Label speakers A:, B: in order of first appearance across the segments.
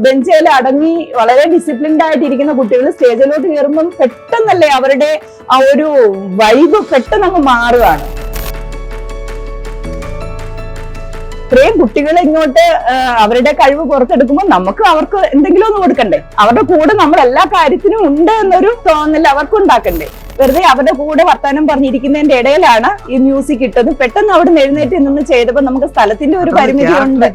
A: ബെഞ്ചിൽ അടങ്ങി വളരെ ഡിസിപ്ലിൻഡ് ആയിട്ടിരിക്കുന്ന കുട്ടികൾ സ്റ്റേജിലോട്ട് കയറുമ്പം പെട്ടെന്നല്ലേ അവരുടെ ആ ഒരു വൈബ് പെട്ടെന്ന് അങ്ങ് മാറുകയാണ്. ഇത്രയും കുട്ടികളെ ഇങ്ങോട്ട് അവരുടെ കഴിവ് പുറത്തെടുക്കുമ്പോൾ അവർക്ക് എന്തെങ്കിലും ഒന്ന് കൊടുക്കണ്ടേ? അവരുടെ കൂടെ നമ്മൾ എല്ലാ കാര്യത്തിനും ഉണ്ട് എന്നൊരു തോന്നൽ അവർക്ക് ഉണ്ടാക്കണ്ടേ? വെറുതെ അവരുടെ കൂടെ വർത്താനം പറഞ്ഞിരിക്കുന്നതിന്റെ ഇടയിലാണ് ഈ മ്യൂസിക് ഇട്ടത്. പെട്ടെന്ന് അവിടെ നിന്ന് എഴുന്നേറ്റ് നിന്ന് ചെയ്തപ്പോ നമുക്ക് സ്ഥലത്തിന്റെ ഒരു പരിമിതി ഉണ്ട്.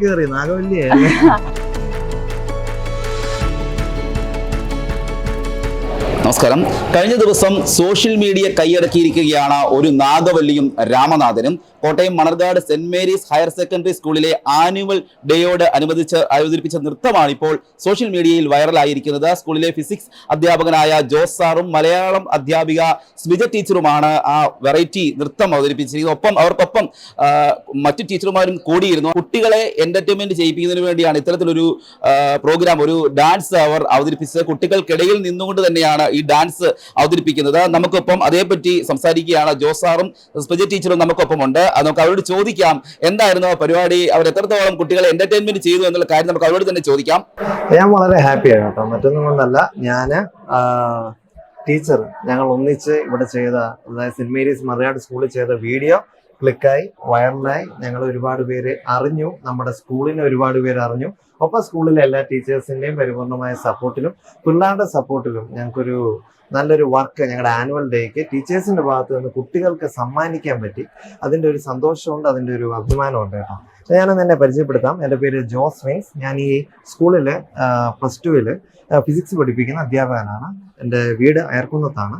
B: നമസ്കാരം. കഴിഞ്ഞ ദിവസം സോഷ്യൽ മീഡിയ കൈയടക്കിയിരിക്കുകയാണ് ഒരു നാഗവല്ലിയും രാമനാഥനും. Kottayam Manarcad saint Mary's higher secondary സ്കൂളിലെ ആനുവൽ ഡേയോട് അവതരിപ്പിച്ച നൃത്തമാണ് ഇപ്പോൾ സോഷ്യൽ മീഡിയയിൽ വൈറലായിരിക്കുന്നത്. സ്കൂളിലെ ഫിസിക്സ് അധ്യാപകനായ ജോസ് സാറും മലയാളം അധ്യാപിക സ്മിജ ടീച്ചറുമാണ് ആ വെറൈറ്റി നൃത്തം അവതരിപ്പിച്ചിരിക്കുന്നത്. അവർക്കൊപ്പം മറ്റു ടീച്ചർമാരും കൂടിയിരുന്നു. കുട്ടികളെ എന്റർടൈൻമെന്റ് ചെയ്യിപ്പിക്കുന്നതിന് വേണ്ടിയാണ് ഇത്തരത്തിലൊരു പ്രോഗ്രാം, ഒരു ഡാൻസ് അവർ അവതരിപ്പിച്ചത്. കുട്ടികൾക്കിടയിൽ നിന്നുകൊണ്ട് തന്നെയാണ് ഈ ഡാൻസ് അവതരിപ്പിക്കുന്നത്. നമുക്കൊപ്പം അതേപറ്റി സംസാരിക്കുകയാണ് ജോസ് സാറും സ്മിജ ടീച്ചറും നമുക്കൊപ്പം ഉണ്ട്. നമുക്ക് അവരോട് ചോദിക്കാം എന്തായിരുന്നു പരിപാടി, അവർ എത്രത്തോളം കുട്ടികളെ എന്റർടൈൻമെന്റ് ചെയ്തു എന്നുള്ള കാര്യം നമുക്ക് അവരോട് തന്നെ ചോദിക്കാം.
C: ഞാൻ വളരെ ഹാപ്പിയാണ് കേട്ടോ. മറ്റൊന്നും കൊണ്ടല്ല, ഞാന് ടീച്ചർ ഞങ്ങൾ ഒന്നിച്ച് ഇവിടെ ചെയ്ത, അതായത് സെന്റ് മേരീസ് മലയാട് സ്കൂളിൽ ചെയ്ത വീഡിയോ ക്ലിക്കായി വൈറലായി. ഞങ്ങൾ ഒരുപാട് പേര് അറിഞ്ഞു, നമ്മുടെ സ്കൂളിനെ ഒരുപാട് പേര് അറിഞ്ഞു. ഒപ്പം സ്കൂളിലെ എല്ലാ ടീച്ചേഴ്സിന്റെയും പരിപൂർണമായ സപ്പോർട്ടിലും പിള്ളേരുടെ സപ്പോർട്ടിലും ഞങ്ങൾക്കൊരു നല്ലൊരു വർക്ക് ഞങ്ങളുടെ ആനുവൽ ഡേക്ക് ടീച്ചേഴ്സിന്റെ ഭാഗത്ത് നിന്ന് കുട്ടികൾക്ക് സമ്മാനിക്കാൻ പറ്റി. അതിൻ്റെ ഒരു സന്തോഷമുണ്ട്, അതിൻ്റെ ഒരു അഭിമാനമുണ്ട് കേട്ടോ. ഞാനൊന്ന് എന്നെ പരിചയപ്പെടുത്താം. എൻ്റെ പേര് ജോസ് മീൻസ്. ഞാൻ ഈ സ്കൂളിൽ +2 ഫിസിക്സ് പഠിപ്പിക്കുന്ന അധ്യാപകനാണ്. എൻ്റെ വീട് അയർക്കുന്നത്താണ്.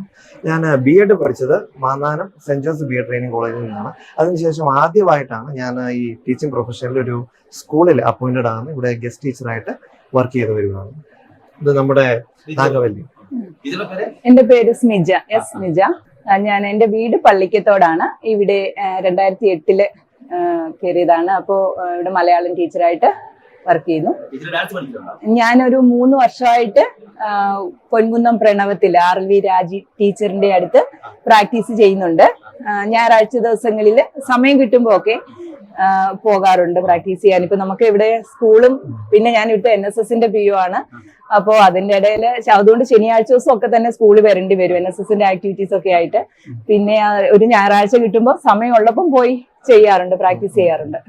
C: ഞാൻ BEd പഠിച്ചത് Mannanam saint Joseph BEd training കോളേജിൽ നിന്നാണ്. അതിനുശേഷം ആദ്യമായിട്ടാണ് ഞാൻ ഈ ടീച്ചിങ് പ്രൊഫഷനിൽ ഒരു സ്കൂളിൽ അപ്പോയിന്റഡ് ആണ്. ഇവിടെ ഗസ്റ്റ് ടീച്ചറായിട്ട് വർക്ക് ചെയ്ത് വരുന്നതാണ്. ഇത് നമ്മുടെ നാഗവല്ലി.
A: എന്റെ പേര് സ്മിജ, സ്മിജ. ഞാൻ എന്റെ വീട് പള്ളിക്കത്തോടാണ്. ഇവിടെ 2008 കയറിയതാണ്. അപ്പോ ഇവിടെ മലയാളം ടീച്ചറായിട്ട് വർക്ക് ചെയ്യുന്നു. ഞാനൊരു 3 വർഷമായിട്ട് പൊൻകുന്നം പ്രണവത്തിൽ RLV രാജി ടീച്ചറിന്റെ അടുത്ത് പ്രാക്ടീസ് ചെയ്യുന്നുണ്ട്. ഞായറാഴ്ച ദിവസങ്ങളിൽ സമയം കിട്ടുമ്പോ ഒക്കെ പോകാറുണ്ട് പ്രാക്ടീസ് ചെയ്യാൻ. ഇപ്പൊ നമുക്ക് ഇവിടെ സ്കൂളും പിന്നെ ഞാൻ ഇവിടുത്തെ NSSന്റെ PO ആണ്. അപ്പോ അതിന്റെ ഇടയിൽ അതുകൊണ്ട് ശനിയാഴ്ച ദിവസം ഒക്കെ തന്നെ സ്കൂളിൽ വരേണ്ടി വരും NSSന്റെ ആക്ടിവിറ്റീസ് ഒക്കെ ആയിട്ട്. പിന്നെ ഒരു ഞായറാഴ്ച കിട്ടുമ്പോൾ സമയമുള്ളപ്പം പോയി ചെയ്യാറുണ്ട്, പ്രാക്ടീസ് ചെയ്യാറുണ്ട്.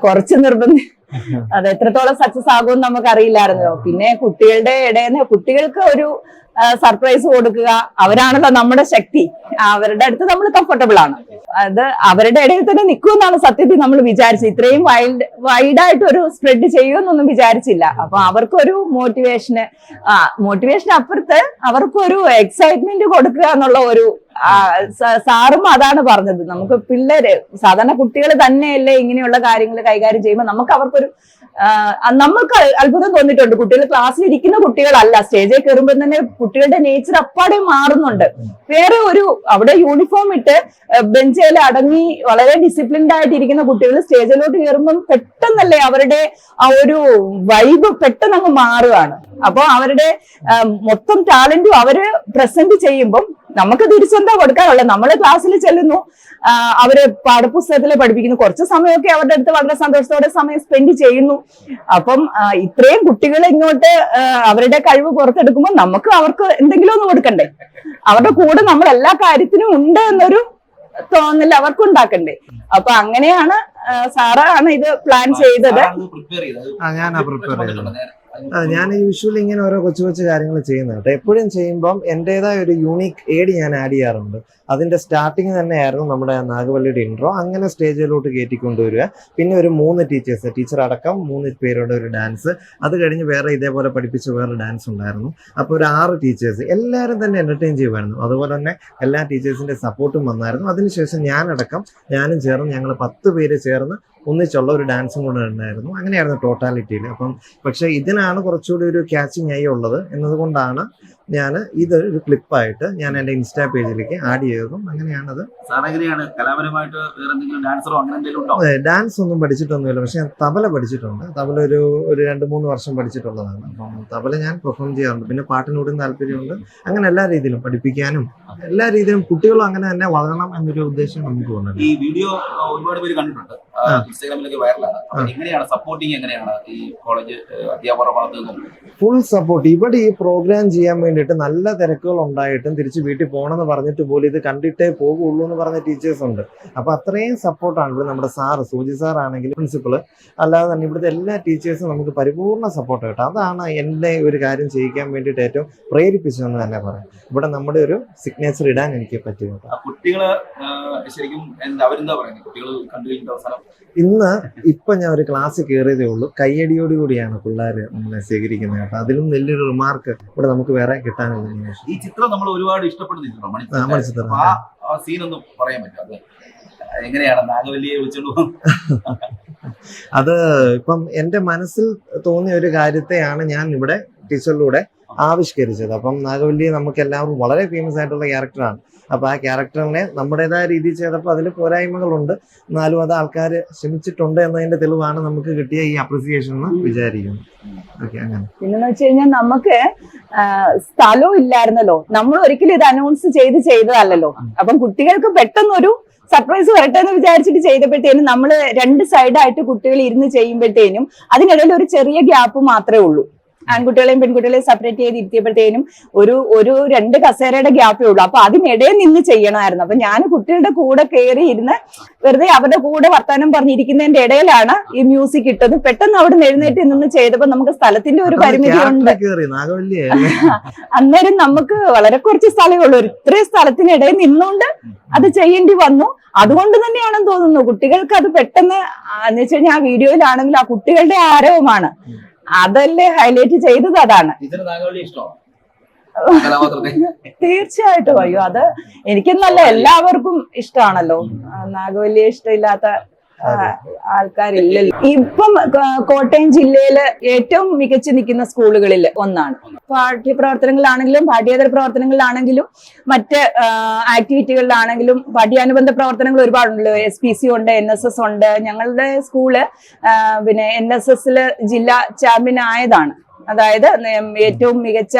A: കുറച്ച് നിർബന്ധം. അത് എത്രത്തോളം സക്സസ് ആകുമെന്ന് നമുക്ക് അറിയില്ലായിരുന്നല്ലോ. പിന്നെ കുട്ടികളുടെ ഇടയിൽ കുട്ടികൾക്ക് ഒരു സർപ്രൈസ് കൊടുക്കുക, അവരാണല്ലോ നമ്മുടെ ശക്തി. അവരുടെ അടുത്ത് നമ്മൾ കംഫർട്ടബിൾ ആണ്. അത് അവരുടെ ഇടയിൽ തന്നെ നിൽക്കുമെന്നാണ് സത്യത്തിൽ നമ്മൾ വിചാരിച്ചത്. ഇത്രയും വൈഡായിട്ട് ഒരു സ്പ്രെഡ് ചെയ്യുമെന്നൊന്നും വിചാരിച്ചില്ല. അപ്പൊ അവർക്കൊരു മോട്ടിവേഷൻ അപ്പുറത്ത് അവർക്കൊരു എക്സൈറ്റ്മെന്റ് കൊടുക്കുക എന്നുള്ള ഒരു സാറും അതാണ് പറഞ്ഞത്. നമുക്ക് പിള്ളേര് സാധാരണ കുട്ടികൾ തന്നെയല്ലേ ഇങ്ങനെയുള്ള കാര്യങ്ങൾ കൈകാര്യം ചെയ്യുമ്പോൾ നമുക്ക് അവർക്കൊരു നമുക്ക് അത്ഭുതം തോന്നിയിട്ടുണ്ട്. കുട്ടികൾ ക്ലാസ്സിൽ ഇരിക്കുന്ന കുട്ടികളല്ല, സ്റ്റേജിൽ കയറുമ്പോൾ തന്നെ കുട്ടികളുടെ നേച്ചർ അപ്പാടെ മാറുന്നുണ്ട്. വേറെ ഒരു അവിടെ യൂണിഫോം ഇട്ട് ബെഞ്ചിൽ അടങ്ങി വളരെ ഡിസിപ്ലിൻഡ് ആയിട്ടിരിക്കുന്ന കുട്ടികൾ സ്റ്റേജിലോട്ട് കയറുമ്പം പെട്ടെന്നല്ലേ അവരുടെ ആ ഒരു വൈബ് പെട്ടെന്ന് അങ്ങ് മാറുകയാണ്. അപ്പൊ അവരുടെ മൊത്തം ടാലന്റും അവര് പ്രസന്റ് ചെയ്യുമ്പം നമുക്ക് തിരിച്ചെന്താ കൊടുക്കാനുള്ളത്? നമ്മള് ക്ലാസ്സിൽ ചെല്ലുന്നു, അവര് പാഠപുസ്തകത്തിൽ പഠിപ്പിക്കുന്നു, കുറച്ച് സമയമൊക്കെ അവരുടെ അടുത്ത് വളരെ സന്തോഷത്തോടെ സമയം സ്പെൻഡ് ചെയ്യുന്നു. അപ്പം ഇത്രയും കുട്ടികളെ ഇങ്ങോട്ട് അവരുടെ കഴിവ് പുറത്തെടുക്കുമ്പോൾ അവർക്ക് എന്തെങ്കിലും ഒന്ന് കൊടുക്കണ്ടേ? അവരുടെ കൂടെ നമ്മൾ എല്ലാ കാര്യത്തിനും ഉണ്ട് എന്നൊരു തോന്നൽ അവർക്ക് ഉണ്ടാക്കണ്ടേ? അപ്പൊ അങ്ങനെയാണ് സാറാണ് ഇത് പ്ലാൻ ചെയ്തത്.
C: ഞാൻ യൂഷ്വലി ഇങ്ങനെ ഓരോ കൊച്ചു കാര്യങ്ങൾ ചെയ്യുന്നത് കേട്ടോ. എപ്പോഴും ചെയ്യുമ്പം എൻ്റെതായ ഒരു യൂണീക്ക് ഏഡ് ഞാൻ ആഡ് ചെയ്യാറുണ്ട്. അതിന്റെ സ്റ്റാർട്ടിങ് തന്നെയായിരുന്നു നമ്മുടെ നാഗവല്ലിയുടെ ഇൻട്രോ. അങ്ങനെ സ്റ്റേജിലോട്ട് കയറ്റിക്കൊണ്ടുവരിക. പിന്നെ ഒരു 3 ടീച്ചർ അടക്കം 3 പേരുടെ ഒരു ഡാൻസ്. അത് കഴിഞ്ഞ് വേറെ ഇതേപോലെ പഠിപ്പിച്ച വേറെ ഡാൻസ് ഉണ്ടായിരുന്നു. അപ്പോൾ ഒരു 6 ടീച്ചേഴ്സ് എല്ലാവരും തന്നെ എന്റർടൈൻ ചെയ്യുമായിരുന്നു. അതുപോലെ തന്നെ എല്ലാ ടീച്ചേഴ്സിന്റെ സപ്പോർട്ടും വന്നായിരുന്നു. അതിനുശേഷം ഞാനും ചേർന്ന് ഞങ്ങൾ 10 പേര് ചേർന്ന് ഒന്നിച്ചുള്ള ഒരു ഡാൻസും കൂടെ ഉണ്ടായിരുന്നു. അങ്ങനെയായിരുന്നു ടോട്ടാലിറ്റിയിൽ. അപ്പം പക്ഷെ ഇതിനാണ് കുറച്ചുകൂടി ഒരു ക്യാച്ചിങ് ആയി ഉള്ളത് എന്നതുകൊണ്ടാണ് ഞാൻ ഇതൊരു ക്ലിപ്പായിട്ട് ഞാൻ എൻ്റെ ഇൻസ്റ്റാ പേജിലേക്ക് ആഡ് ചെയ്തതും. അങ്ങനെയാണത്. ഡാൻസ് ഒന്നും പഠിച്ചിട്ടൊന്നുമില്ല, പക്ഷെ ഞാൻ തബല പഠിച്ചിട്ടുണ്ട്. തബല ഒരു 2-3 വർഷം പഠിച്ചിട്ടുള്ളതാണ്. അപ്പം തബല ഞാൻ പെർഫോം ചെയ്യാറുണ്ട്. പിന്നെ പാട്ടിനോടും താല്പര്യമുണ്ട്. അങ്ങനെ എല്ലാ രീതിയിലും പഠിപ്പിക്കാനും എല്ലാ രീതിയിലും കുട്ടികളും അങ്ങനെ തന്നെ വളരണം എന്നൊരു ഉദ്ദേശം നമുക്ക് തോന്നുന്നത്.
B: ഈ വീഡിയോ ഒരുപാട് പേര് കണ്ടിട്ടുണ്ട്. ഇൻസ്റ്റാഗ്രാമിലൊക്കെ വൈറലാണ്. എങ്ങനെയാണ് സപ്പോർട്ടിങ്, എങ്ങനെയാണ് ഈ കോളേജ് അധ്യാപകരുടെ ഭാഗത്ത് നിന്നും?
C: Full support. ഇവിടെ ഈ പ്രോഗ്രാം ചെയ്യാൻ വേണ്ടിയിട്ട് നല്ല തിരക്കുകൾ ഉണ്ടായിട്ടും തിരിച്ച് വീട്ടിൽ പോകണമെന്ന് പറഞ്ഞിട്ട് പോലും ഇത് കണ്ടിട്ടേ പോകുള്ളൂ എന്ന് പറഞ്ഞ ടീച്ചേഴ്സ് ഉണ്ട്. അപ്പൊ അത്രയും സപ്പോർട്ടാണ് ഇവിടെ നമ്മുടെ സാറ്, സൂജി സാർ ആണെങ്കിലും പ്രിൻസിപ്പള്, അല്ലാതെ തന്നെ ഇവിടുത്തെ എല്ലാ ടീച്ചേഴ്സും നമുക്ക് പരിപൂർണ്ണ സപ്പോർട്ട് കിട്ടും. അതാണ് എന്നെ ഒരു കാര്യം ചെയ്യിക്കാൻ വേണ്ടിയിട്ട് ഏറ്റവും പ്രേരിപ്പിച്ചതെന്ന് തന്നെ പറയാം. ഇവിടെ നമ്മുടെ ഒരു സിഗ്നേച്ചർ ഇടാൻ എനിക്ക് പറ്റി.
B: കുട്ടികള് ശരിക്കും അവരെന്താ പറയുന്നത്? കുട്ടികൾ കണ്ടു കഴിഞ്ഞ അവസാനം
C: ഇപ്പൊ ഞാൻ ഒരു ക്ലാസ് കയറിയതേ ഉള്ളൂ, കയ്യടിയോടുകൂടിയാണ് പിള്ളേർ നമ്മളെ സ്വീകരിക്കുന്നത്. കേട്ടോ, അതിലും വലിയൊരു റിമാർക്ക് ഇവിടെ നമുക്ക് വേറെ കിട്ടാനില്ല.
B: ഈ ചിത്രം നമ്മൾ ഒരുപാട് ഇഷ്ടപ്പെടുന്ന
C: മണിച്ചിത്രം
B: സീനൊന്നും പറയാൻ പറ്റും. എങ്ങനെയാണ് നാഗവല്ലിയെ വിളിച്ചോണ്ട്
C: അത് ഇപ്പം എന്റെ മനസ്സിൽ തോന്നിയ ഒരു കാര്യത്തെയാണ് ഞാൻ ഇവിടെ ടീച്ചറിലൂടെ ആവിഷ്കരിച്ചത്. അപ്പം നാഗവല്ലി നമുക്ക് എല്ലാവർക്കും വളരെ ഫേമസ് ആയിട്ടുള്ള ക്യാരക്ടറാണ്. അപ്പൊ ആ ക്യാരക്ടറിനെ നമ്മുടേതായ രീതിയിൽ ചെയ്തപ്പോൾ അതിൽ പോരായ്മകളുണ്ട്, എന്നാലും അത് ആൾക്കാർ ശ്രമിച്ചിട്ടുണ്ട് എന്നതിന്റെ തെളിവാണ് നമുക്ക് കിട്ടിയ ഈ അപ്രിസിയേഷൻ എന്ന് വിചാരിക്കുന്നു. ഓക്കെ, അങ്ങനെ.
A: പിന്നെന്ന് വെച്ച് കഴിഞ്ഞാൽ നമുക്ക് സ്ഥലവും ഇല്ലായിരുന്നല്ലോ, നമ്മൾ ഒരിക്കലും ഇത് അനൗൺസ് ചെയ്തതല്ലല്ലോ. അപ്പം കുട്ടികൾക്ക് പെട്ടെന്നൊരു സർപ്രൈസ് വരട്ടെ എന്ന് വിചാരിച്ചിട്ട് ചെയ്തപ്പോഴത്തേനും നമ്മള് രണ്ട് സൈഡായിട്ട് കുട്ടികൾ ഇരുന്ന് ചെയ്യുമ്പോഴത്തേനും അതിനിടയിൽ ഒരു ചെറിയ ഗ്യാപ്പ് മാത്രമേ ഉള്ളൂ. ആൺകുട്ടികളെയും പെൺകുട്ടികളെയും സെപ്പറേറ്റ് ചെയ്ത് ഇരുത്തിയപ്പോഴത്തേനും ഒരു 2 കസേരയുടെ ഗ്യാപ്പേ ഉള്ളൂ. അപ്പൊ അതിനിടയിൽ നിന്ന് ചെയ്യണമായിരുന്നു. അപ്പൊ ഞാൻ കുട്ടികളുടെ കൂടെ കയറി ഇരുന്ന് വെറുതെ അവരുടെ കൂടെ വർത്താനം പറഞ്ഞിരിക്കുന്നതിന്റെ ഇടയിലാണ് ഈ മ്യൂസിക് ഇട്ടത്. പെട്ടെന്ന് അവിടെ നിന്ന് എഴുന്നേറ്റ് നിന്ന് ചെയ്തപ്പോ നമുക്ക് സ്ഥലത്തിന്റെ ഒരു പരിമിതി ഉണ്ട്. അന്നേരം നമുക്ക് വളരെ കുറച്ച് സ്ഥലമേ ഉള്ളൂ. ഇത്രയും സ്ഥലത്തിനിടയിൽ നിന്നുകൊണ്ട് അത് ചെയ്യേണ്ടി വന്നു. അതുകൊണ്ട് തന്നെയാണെന്ന് തോന്നുന്നു കുട്ടികൾക്ക് അത് പെട്ടെന്ന് എന്ന് വെച്ച് കഴിഞ്ഞാൽ ആ വീഡിയോയിലാണെങ്കിൽ ആ കുട്ടികളുടെ ആരവമാണ് അതല്ലേ ഹൈലൈറ്റ് ചെയ്തത്. അതാണ് തീർച്ചയായിട്ടും. അയ്യോ, അത് എനിക്കെന്നല്ല എല്ലാവർക്കും ഇഷ്ടമാണല്ലോ. നാഗവല്ലിയെ ഇഷ്ടമില്ലാത്ത ആൾക്കാരില്ലല്ലോ. ഇപ്പം കോട്ടയം ജില്ലയില് ഏറ്റവും മികച്ചു നിൽക്കുന്ന സ്കൂളുകളിൽ ഒന്നാണ്. പാഠ്യപ്രവർത്തനങ്ങളിലാണെങ്കിലും പാഠ്യേതര പ്രവർത്തനങ്ങളിലാണെങ്കിലും മറ്റ് ആക്ടിവിറ്റികളിലാണെങ്കിലും പഠ്യാനുബന്ധ പ്രവർത്തനങ്ങൾ ഒരുപാടുണ്ടല്ലോ. SPC ഉണ്ട്, NSS ഉണ്ട്. ഞങ്ങളുടെ സ്കൂള് പിന്നെ NSS ജില്ലാ ചാമ്പ്യൻ ആയതാണ്. അതായത് ഏറ്റവും മികച്ച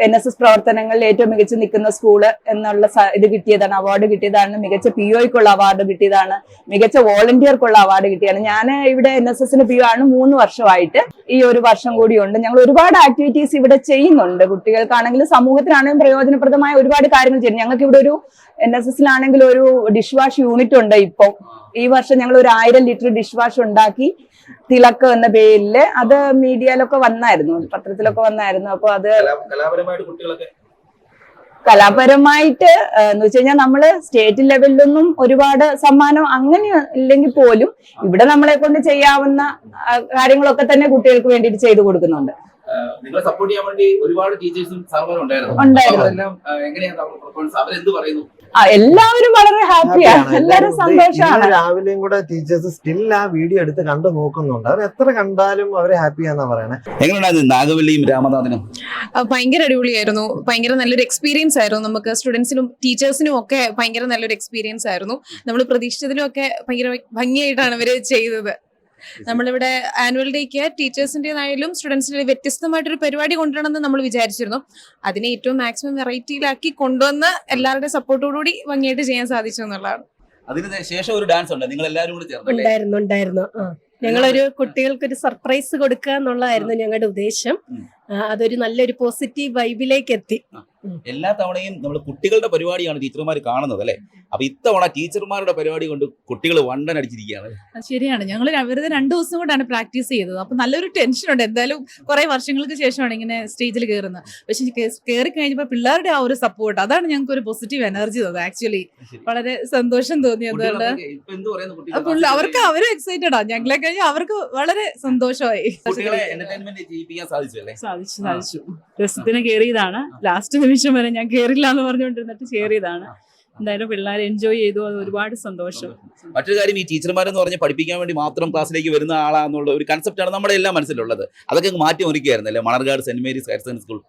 A: NSS പ്രവർത്തനങ്ങളിൽ ഏറ്റവും മികച്ചു നിൽക്കുന്ന സ്കൂള് എന്നുള്ള ഇത് കിട്ടിയതാണ്, അവാർഡ് കിട്ടിയതാണ്. മികച്ച POയ്ക്കുള്ള അവാർഡ് കിട്ടിയതാണ്, മികച്ച വോളണ്ടിയർക്കുള്ള അവാർഡ് കിട്ടിയാണ്. ഞാൻ ഇവിടെ NSSന് PO ആണ് 3 വർഷമായിട്ട്. ഈ ഒരു വർഷം കൂടിയുണ്ട്. ഞങ്ങൾ ഒരുപാട് ആക്ടിവിറ്റീസ് ഇവിടെ ചെയ്യുന്നുണ്ട്. കുട്ടികൾക്കാണെങ്കിലും സമൂഹത്തിനാണെങ്കിലും പ്രയോജനപ്രദമായ ഒരുപാട് കാര്യങ്ങൾ ചെയ്യുന്നു. ഞങ്ങൾക്ക് ഇവിടെ ഒരു NSSലാണെങ്കിൽ ഒരു ഡിഷ് വാഷ് യൂണിറ്റ് ഉണ്ട്. ഇപ്പം ഈ വർഷം ഞങ്ങൾ ഒരു 1000 ലിറ്റർ ഡിഷ് വാഷ് ഉണ്ടാക്കി. തിലക്ക് എന്ന പേരില് അത് മീഡിയയിലൊക്കെ വന്നായിരുന്നു, പത്രത്തിലൊക്കെ വന്നായിരുന്നു. അപ്പൊ അത് കലാപരമായിട്ട് എന്ന് വെച്ച് കഴിഞ്ഞാൽ നമ്മള് സ്റ്റേറ്റ് ലെവലിലൊന്നും ഒരുപാട് സമ്മാനം അങ്ങനെ ഇല്ലെങ്കിൽ പോലും ഇവിടെ നമ്മളെ കൊണ്ട് ചെയ്യാവുന്ന കാര്യങ്ങളൊക്കെ തന്നെ കുട്ടികൾക്ക് വേണ്ടിയിട്ട് ചെയ്തു കൊടുക്കുന്നുണ്ട്.
B: നിങ്ങളെ സപ്പോർട്ട് ചെയ്യാൻ വേണ്ടി ഒരുപാട് ടീച്ചേഴ്സും സാറുമാരും ഉണ്ടായിരുന്നു. അവരെന്ത് പറയുന്നു?
A: എല്ലാവരും വളരെ ഹാപ്പിയാണ്, എല്ലാവരും സന്തോഷമാണ്.
C: രാവിലെയും കൂടെ ടീച്ചേഴ്സ് സ്റ്റിൽ ആ വീഡിയോ എടുത്ത് കണ്ടു നോക്കുന്നുണ്ട്. അവർ എത്ര കണ്ടാലും അവരെ ഹാപ്പിയാന്നാ പറയണേ.
B: എങ്ങനെയുണ്ടായിരുന്നു നാഗവല്ലിയും രാമനാഥനും?
D: ഭയങ്കര അടിപൊളിയായിരുന്നു. ഭയങ്കര നല്ലൊരു എക്സ്പീരിയൻസ് ആയിരുന്നു. നമുക്ക് സ്റ്റുഡൻസിനും ടീച്ചേഴ്സിനും ഒക്കെ ഭയങ്കര നല്ലൊരു എക്സ്പീരിയൻസ് ആയിരുന്നു. നമ്മൾ പ്രതീക്ഷിച്ചതിലും ഒക്കെ ഭയങ്കര ഭംഗിയായിട്ടാണ് ഇവര് ചെയ്തത്. നമ്മളിവിടെ ആനുവൽ ഡേക്ക് ടീച്ചേഴ്സിൻ്റെതായാലും സ്റ്റുഡൻസിന്റെ വ്യത്യസ്തമായിട്ടൊരു പരിപാടി കൊണ്ടുവരണമെന്ന് നമ്മൾ വിചാരിച്ചിരുന്നു. അതിനെ ഏറ്റവും മാക്സിമം വെറൈറ്റിയിലാക്കി കൊണ്ടുവന്ന് എല്ലാവരുടെ സപ്പോർട്ടോടുകൂടി ഭംഗിയായിട്ട് ചെയ്യാൻ സാധിച്ചു എന്നുള്ളതാണ്.
B: അതിന് ശേഷം ഒരു ഡാൻസ് ഉണ്ട്, നിങ്ങൾ എല്ലാവരും കൂടി
E: ഉണ്ടായിരുന്നു. ഞങ്ങളൊരു കുട്ടികൾക്കൊരു സർപ്രൈസ് കൊടുക്കുക എന്നുള്ളതായിരുന്നു ഞങ്ങളുടെ ഉദ്ദേശം. അതൊരു നല്ലൊരു പോസിറ്റീവ് വൈബിലേക്ക് എത്തി.
B: എല്ലാ തവണയും നമ്മൾ കുട്ടികളുടെ പരിപാടിയാണ് ടീച്ചർമാർ കാണുന്നത് അല്ലെ? അപ്പൊ ഇത്തവണ ടീച്ചർമാരുടെ പരിപാടി കൊണ്ട് കുട്ടികൾ വണ്ടൻ അടിച്ചിരിക്കുകയാണ്.
F: ശരിയാണ്, ഞങ്ങൾ വെറുതെ 2 ദിവസം കൊണ്ടാണ് പ്രാക്ടീസ് ചെയ്തത്. അപ്പൊ നല്ലൊരു ടെൻഷനുണ്ട്. എന്തായാലും കുറെ വർഷങ്ങൾക്ക് ശേഷമാണ് ഇങ്ങനെ സ്റ്റേജിൽ കയറുന്നത്. പക്ഷെ കയറി കഴിഞ്ഞപ്പോ പിള്ളേരുടെ ആ ഒരു സപ്പോർട്ട്, അതാണ് ഞങ്ങൾക്ക് ഒരു പോസിറ്റീവ് എനർജി തന്നത്. ആക്ച്വലി വളരെ സന്തോഷം തോന്നി. അതുകൊണ്ട് അവർക്ക് അവരും എക്സൈറ്റഡ് ആണ്. ഞങ്ങളെ കഴിഞ്ഞാൽ അവർക്ക് വളരെ സന്തോഷമായി. സാധിച്ചു. രസത്തിന് കയറിയതാണ്. ലാസ്റ്റ് നിമിഷം വരെ ഞാൻ കയറില്ല എന്ന് പറഞ്ഞുകൊണ്ടിരുന്നിട്ട് കയറിയതാണ്. എന്തായാലും പിള്ളേർ എൻജോയ് ചെയ്തു. അത് ഒരുപാട് സന്തോഷം.
B: മറ്റൊരു കാര്യം, ഈ ടീച്ചർമാരെന്ന് പറഞ്ഞ് പഠിപ്പിക്കാൻ വേണ്ടി മാത്രം ക്ലാസ്സിലേക്ക് വരുന്ന ആളാന്നുള്ള ഒരു കൺസെപ്റ്റാണ് നമ്മുടെ എല്ലാം മനസ്സിലുള്ളത്. അതൊക്കെ മാറ്റി ഒരുക്കുകയായിരുന്നല്ലേ Manarcad saint Mary's higher secondary school?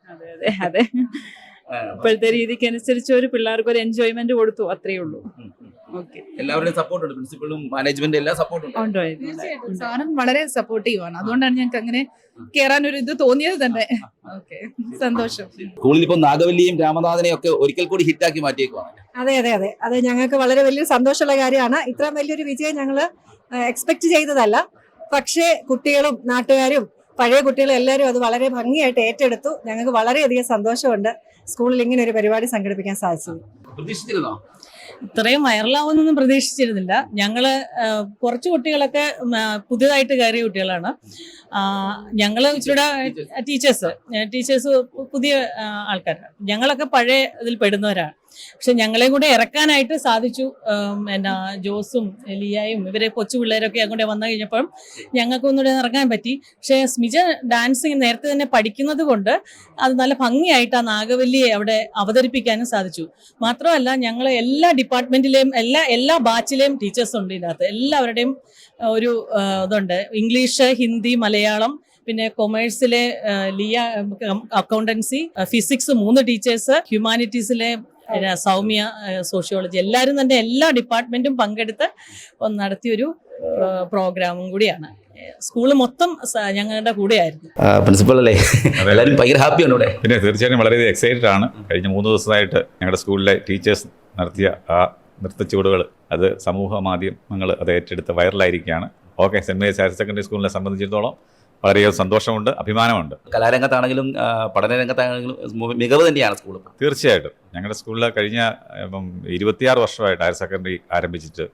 F: അതെ. ഇപ്പോഴത്തെ രീതിക്ക് അനുസരിച്ച് ഒരു പിള്ളേർക്ക് ഒരു എൻജോയ്മെന്റ് കൊടുത്തു, അത്രയേ ഉള്ളൂ. ഓക്കെ.
B: എല്ലാവരുടെയും സപ്പോർട്ട് ഉണ്ട്, പ്രിൻസിപ്പളും മാനേജ്മെന്റ് എല്ലാം സപ്പോർട്ട് ഉണ്ട്.
F: തീർച്ചയായിട്ടും സാറും വളരെ സപ്പോർട്ടീവ് ആണ്. അതുകൊണ്ടാണ് ഞങ്ങൾക്ക് അങ്ങനെ കേറാൻ ഒരു ഇത് തോന്നിയത് തന്നെ. ഓക്കെ, സന്തോഷം.
B: സ്കൂളിൽ ഇപ്പോൾ നാഗവല്ലിയും രാമനാഥനെയും ഒക്കെ ഒരിക്കൽ കൂടി ഹിറ്റാക്കി മാറ്റിയേക്കുവാണ്.
G: അതെ അതെ അതെ അത് ഞങ്ങൾക്ക് വളരെ വലിയൊരു സന്തോഷമുള്ള കാര്യമാണ്. ഇത്രയും വലിയൊരു വിജയം ഞങ്ങൾ എക്സ്പെക്ട് ചെയ്തതല്ല. പക്ഷേ കുട്ടികളും നാട്ടുകാരും പഴയ കുട്ടികളും എല്ലാവരും അത് വളരെ ഭംഗിയായിട്ട് ഏറ്റെടുത്തു. ഞങ്ങൾക്ക് വളരെയധികം സന്തോഷമുണ്ട് സ്കൂളിൽ ഇങ്ങനെ ഒരു പരിപാടി സംഘടിപ്പിക്കാൻ സാധിച്ചത്.
B: പ്രതീക്ഷിച്ചിരുന്നോ?
H: ഇത്രയും വൈറലാവുമെന്നൊന്നും പ്രതീക്ഷിച്ചിരുന്നില്ല. ഞങ്ങള് കുറച്ച് കുട്ടികളൊക്കെ പുതിയതായിട്ട് കയറിയ കുട്ടികളാണ്. ഞങ്ങള് ഇച്ചിരി ടീച്ചേഴ്സ് പുതിയ ആൾക്കാരാണ്. ഞങ്ങളൊക്കെ പഴയ ഇതിൽ പെടുന്നവരാണ്. പക്ഷെ ഞങ്ങളെ കൂടെ ഇറക്കാനായിട്ട് സാധിച്ചു. എന്നാ ജോസും ലിയായും ഇവരെ കൊച്ചു പിള്ളേരൊക്കെ അങ്ങോട്ട് വന്നു കഴിഞ്ഞപ്പം ഞങ്ങൾക്ക് ഒന്നുകൂടെ ഇറങ്ങാൻ പറ്റി. പക്ഷെ സ്മിജ ഡാൻസിങ് നേരത്തെ തന്നെ പഠിക്കുന്നത് കൊണ്ട് അത് നല്ല ഭംഗിയായിട്ട് ആ നാഗവല്ലിയെ അവിടെ അവതരിപ്പിക്കാനും സാധിച്ചു. മാത്രമല്ല ഞങ്ങൾ എല്ലാ ഡിപ്പാർട്ട്മെന്റിലെയും എല്ലാ ബാച്ചിലെയും ടീച്ചേഴ്സ് ഉണ്ട് ഇതിനകത്ത്. എല്ലാവരുടെയും ഒരു ഇതുണ്ട്. ഇംഗ്ലീഷ്, ഹിന്ദി, മലയാളം, പിന്നെ കൊമേഴ്സിലെ ലിയ അക്കൗണ്ടൻസി, ഫിസിക്സ് 3 ടീച്ചേഴ്സ്, ഹ്യൂമാനിറ്റീസിലെ സൗമ്യ സോഷ്യോളജി, എല്ലാവരും തന്നെ എല്ലാ ഡിപ്പാർട്ട്മെന്റും പങ്കെടുത്ത് നടത്തിയൊരു പ്രോഗ്രാമും കൂടിയാണ്. സ്കൂള് മൊത്തം ഞങ്ങളുടെ കൂടെയായിരുന്നു.
B: പ്രിൻസിപ്പൽ അല്ലേ, എല്ലാവരും ഭയങ്കര ഹാപ്പിയാണ് ഇവിടെ.
I: പിന്നെ തീർച്ചയായിട്ടും വളരെയധികം എക്സൈറ്റഡ് ആണ്. കഴിഞ്ഞ 3 ദിവസമായിട്ട് ഞങ്ങളുടെ സ്കൂളിലെ ടീച്ചേഴ്സ് നടത്തിയ ആ നൃത്തച്ചുവടുകൾ അത് സമൂഹ മാധ്യമങ്ങൾ അത് ഏറ്റെടുത്ത് വൈറലായിരിക്കുകയാണ്. Okay, saint Mary's higher secondary സ്കൂളിനെ സംബന്ധിച്ചിടത്തോളം വളരെയേറെ സന്തോഷമുണ്ട്, അഭിമാനമുണ്ട്.
B: കലാരംഗത്താണെങ്കിലും പഠന രംഗത്താണെങ്കിലും മികവ് തന്നെയാണ് സ്കൂൾ.
I: തീർച്ചയായിട്ടും ഞങ്ങളുടെ സ്കൂളിൽ കഴിഞ്ഞ 26 വർഷമായിട്ട് ഹയർ സെക്കൻഡറി ആരംഭിച്ചിട്ട്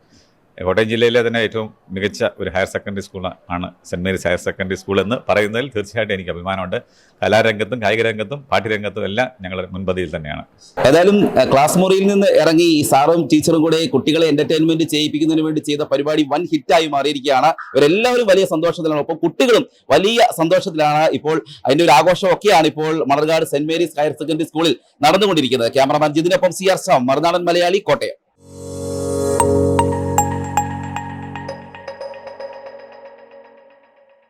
I: കോട്ടയം ജില്ലയിലെ തന്നെ ഏറ്റവും മികച്ച ഒരു ഹയർ സെക്കൻഡറി സ്കൂളാണ് saint Mary's higher secondary school എന്ന് പറയുന്നതിൽ തീർച്ചയായിട്ടും എനിക്ക് അഭിമാനമുണ്ട്. കലാരംഗത്തും കായിക രംഗത്തും പാഠ്യരംഗത്തും എല്ലാം ഞങ്ങൾ മുൻപന്തിയിൽ തന്നെയാണ്.
B: ഏതായാലും ക്ലാസ് മുറിയിൽ നിന്ന് ഇറങ്ങി സാറും ടീച്ചറും കൂടെ കുട്ടികളെ എന്റർടൈൻമെന്റ് ചെയ്യിപ്പിക്കുന്നതിന് വേണ്ടി ചെയ്ത പരിപാടി വൻ ഹിറ്റായി മാറിയിരിക്കുകയാണ്. ഇവരെല്ലാവരും വലിയ സന്തോഷത്തിലാണ്, ഒപ്പം കുട്ടികളും വലിയ സന്തോഷത്തിലാണ്. ഇപ്പോൾ അതിന്റെ ഒരു ആഘോഷമൊക്കെയാണ് ഇപ്പോൾ Manarcad saint Mary's higher secondary സ്കൂളിൽ നടന്നുകൊണ്ടിരിക്കുന്നത്. Cameraman ജിതിനൊപ്പം CR Shyam, Marunadan Malayali, Kottayam.